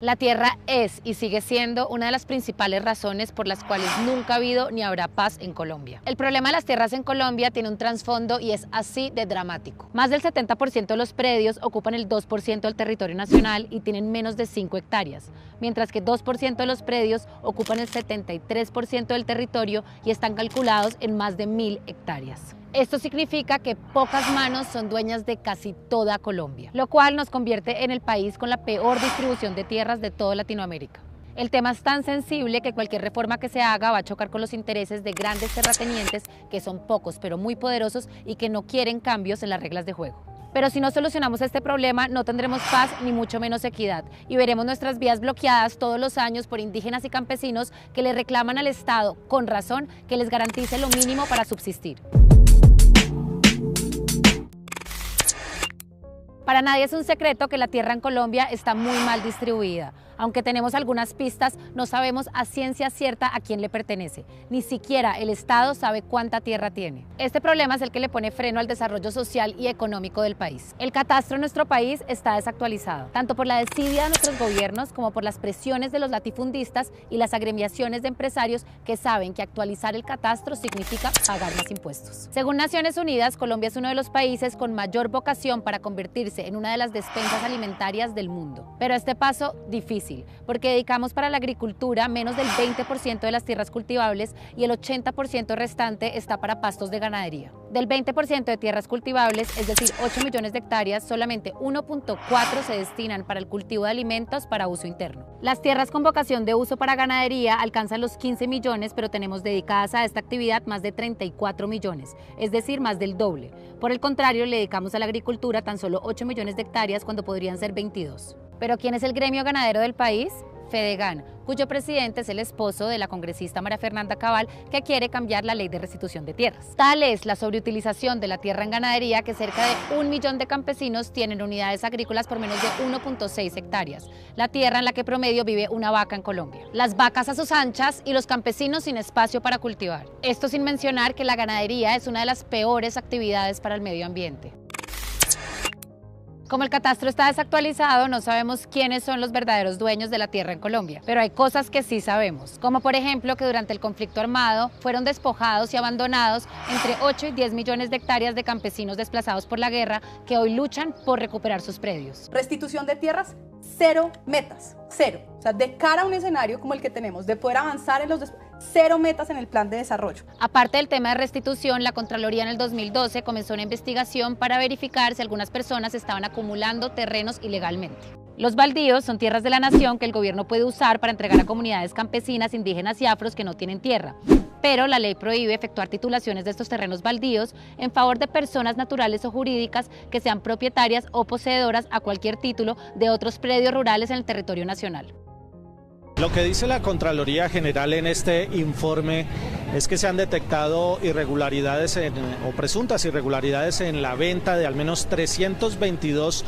La tierra es y sigue siendo una de las principales razones por las cuales nunca ha habido ni habrá paz en Colombia. El problema de las tierras en Colombia tiene un trasfondo y es así de dramático. Más del 70% de los predios ocupan el 2% del territorio nacional y tienen menos de 5 hectáreas, mientras que 2% de los predios ocupan el 73% del territorio y están calculados en más de 1000 hectáreas. Esto significa que pocas manos son dueñas de casi toda Colombia, lo cual nos convierte en el país con la peor distribución de tierras de toda Latinoamérica. El tema es tan sensible que cualquier reforma que se haga va a chocar con los intereses de grandes terratenientes que son pocos pero muy poderosos y que no quieren cambios en las reglas de juego. Pero si no solucionamos este problema, no tendremos paz ni mucho menos equidad y veremos nuestras vías bloqueadas todos los años por indígenas y campesinos que le reclaman al Estado, con razón, que les garantice lo mínimo para subsistir. Para nadie es un secreto que la tierra en Colombia está muy mal distribuida. Aunque tenemos algunas pistas, no sabemos a ciencia cierta a quién le pertenece. Ni siquiera el Estado sabe cuánta tierra tiene. Este problema es el que le pone freno al desarrollo social y económico del país. El catastro en nuestro país está desactualizado, tanto por la desidia de nuestros gobiernos como por las presiones de los latifundistas y las agremiaciones de empresarios que saben que actualizar el catastro significa pagar más impuestos. Según Naciones Unidas, Colombia es uno de los países con mayor vocación para convertirse en una de las despensas alimentarias del mundo. Pero este paso difícil, porque dedicamos para la agricultura menos del 20% de las tierras cultivables y el 80% restante está para pastos de ganadería. Del 20% de tierras cultivables, es decir, 8 millones de hectáreas, solamente 1.4 se destinan para el cultivo de alimentos para uso interno. Las tierras con vocación de uso para ganadería alcanzan los 15 millones, pero tenemos dedicadas a esta actividad más de 34 millones, es decir, más del doble. Por el contrario, le dedicamos a la agricultura tan solo 8 millones de hectáreas cuando podrían ser 22. ¿Pero quién es el gremio ganadero del país? Fedegan, cuyo presidente es el esposo de la congresista María Fernanda Cabal, que quiere cambiar la ley de restitución de tierras. Tal es la sobreutilización de la tierra en ganadería que cerca de 1 millón de campesinos tienen unidades agrícolas por menos de 1.6 hectáreas, la tierra en la que promedio vive una vaca en Colombia. Las vacas a sus anchas y los campesinos sin espacio para cultivar. Esto sin mencionar que la ganadería es una de las peores actividades para el medio ambiente. Como el catastro está desactualizado, no sabemos quiénes son los verdaderos dueños de la tierra en Colombia, pero hay cosas que sí sabemos, como por ejemplo que durante el conflicto armado fueron despojados y abandonados entre 8 y 10 millones de hectáreas de campesinos desplazados por la guerra que hoy luchan por recuperar sus predios. Restitución de tierras, cero metas, cero. O sea, de cara a un escenario como el que tenemos, de poder avanzar en los cero metas en el plan de desarrollo. Aparte del tema de restitución, la Contraloría en el 2012 comenzó una investigación para verificar si algunas personas estaban acumulando terrenos ilegalmente. Los baldíos son tierras de la nación que el gobierno puede usar para entregar a comunidades campesinas, indígenas y afros que no tienen tierra. Pero la ley prohíbe efectuar titulaciones de estos terrenos baldíos en favor de personas naturales o jurídicas que sean propietarias o poseedoras a cualquier título de otros predios rurales en el territorio nacional. Lo que dice la Contraloría General en este informe es que se han detectado irregularidades o presuntas irregularidades en la venta de al menos 322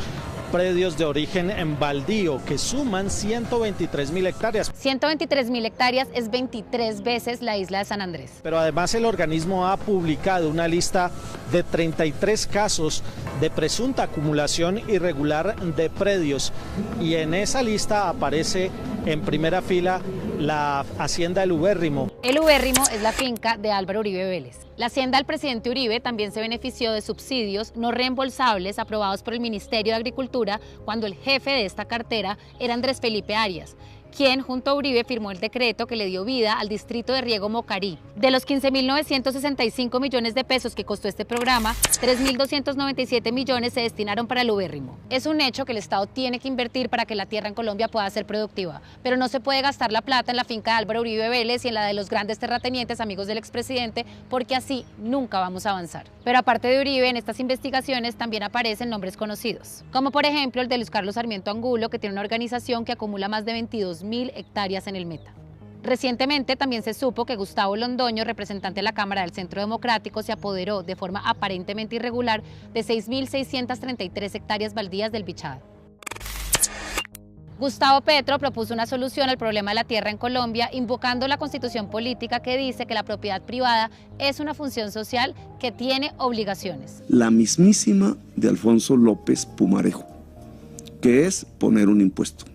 predios de origen en baldío que suman 123.000 hectáreas. 123.000 hectáreas es 23 veces la isla de San Andrés. Pero además el organismo ha publicado una lista de 33 casos de presunta acumulación irregular de predios y en esa lista aparece en primera fila la hacienda El Ubérrimo. El Ubérrimo es la finca de Álvaro Uribe Vélez. La hacienda del presidente Uribe también se benefició de subsidios no reembolsables aprobados por el Ministerio de Agricultura cuando el jefe de esta cartera era Andrés Felipe Arias, quien junto a Uribe firmó el decreto que le dio vida al distrito de riego Mocarí. De los 15.965 millones de pesos que costó este programa, 3.297 millones se destinaron para el Ubérrimo. Es un hecho que el Estado tiene que invertir para que la tierra en Colombia pueda ser productiva, pero no se puede gastar la plata en la finca de Álvaro Uribe Vélez y en la de los grandes terratenientes amigos del expresidente, porque así nunca vamos a avanzar. Pero aparte de Uribe, en estas investigaciones también aparecen nombres conocidos, como por ejemplo el de Luis Carlos Sarmiento Angulo, que tiene una organización que acumula más de 22.000 hectáreas en el Meta. Recientemente también se supo que Gustavo Londoño, representante de la Cámara del Centro Democrático, se apoderó de forma aparentemente irregular de 6.633 hectáreas baldías del Bichada. Gustavo Petro propuso una solución al problema de la tierra en Colombia, invocando la Constitución política que dice que la propiedad privada es una función social que tiene obligaciones. La mismísima de Alfonso López Pumarejo, que es poner un impuesto.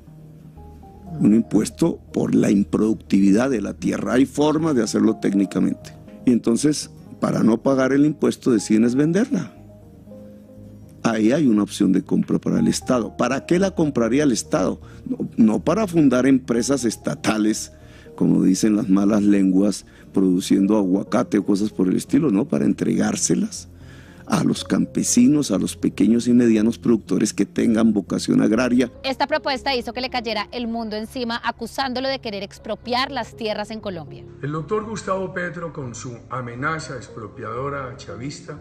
un impuesto por la improductividad de la tierra. Hay formas de hacerlo técnicamente. Y entonces, para no pagar el impuesto, deciden es venderla. Ahí hay una opción de compra para el Estado. ¿Para qué la compraría el Estado? No para fundar empresas estatales, como dicen las malas lenguas, produciendo aguacate o cosas por el estilo, no, para entregárselas a los campesinos, a los pequeños y medianos productores que tengan vocación agraria. Esta propuesta hizo que le cayera el mundo encima, acusándolo de querer expropiar las tierras en Colombia. El doctor Gustavo Petro, con su amenaza expropiadora chavista,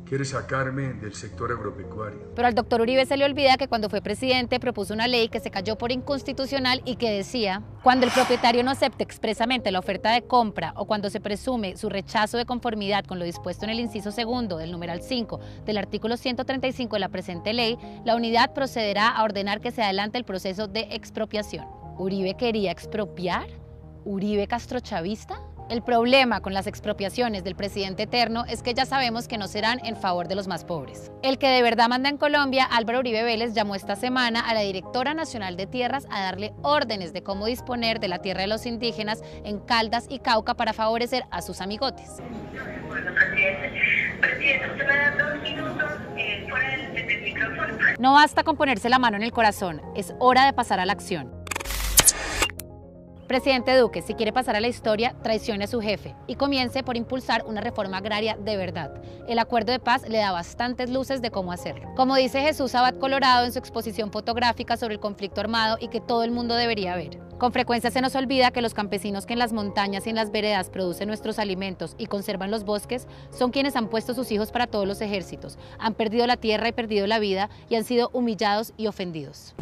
quiere sacarme del sector agropecuario. Pero al doctor Uribe se le olvida que cuando fue presidente propuso una ley que se cayó por inconstitucional y que decía: cuando el propietario no acepte expresamente la oferta de compra o cuando se presume su rechazo de conformidad con lo dispuesto en el inciso segundo del numeral 5 del artículo 135 de la presente ley, la unidad procederá a ordenar que se adelante el proceso de expropiación. ¿Uribe quería expropiar? ¿Uribe castrochavista? El problema con las expropiaciones del presidente eterno es que ya sabemos que no serán en favor de los más pobres. El que de verdad manda en Colombia, Álvaro Uribe Vélez, llamó esta semana a la Directora Nacional de Tierras a darle órdenes de cómo disponer de la tierra de los indígenas en Caldas y Cauca para favorecer a sus amigotes. Bueno, presidente, usted me da 2 minutos fuera del micrófono. No basta con ponerse la mano en el corazón, es hora de pasar a la acción. Presidente Duque, si quiere pasar a la historia, traicione a su jefe y comience por impulsar una reforma agraria de verdad. El acuerdo de paz le da bastantes luces de cómo hacerlo. Como dice Jesús Abad Colorado en su exposición fotográfica sobre el conflicto armado y que todo el mundo debería ver: con frecuencia se nos olvida que los campesinos que en las montañas y en las veredas producen nuestros alimentos y conservan los bosques son quienes han puesto sus hijos para todos los ejércitos, han perdido la tierra y perdido la vida y han sido humillados y ofendidos.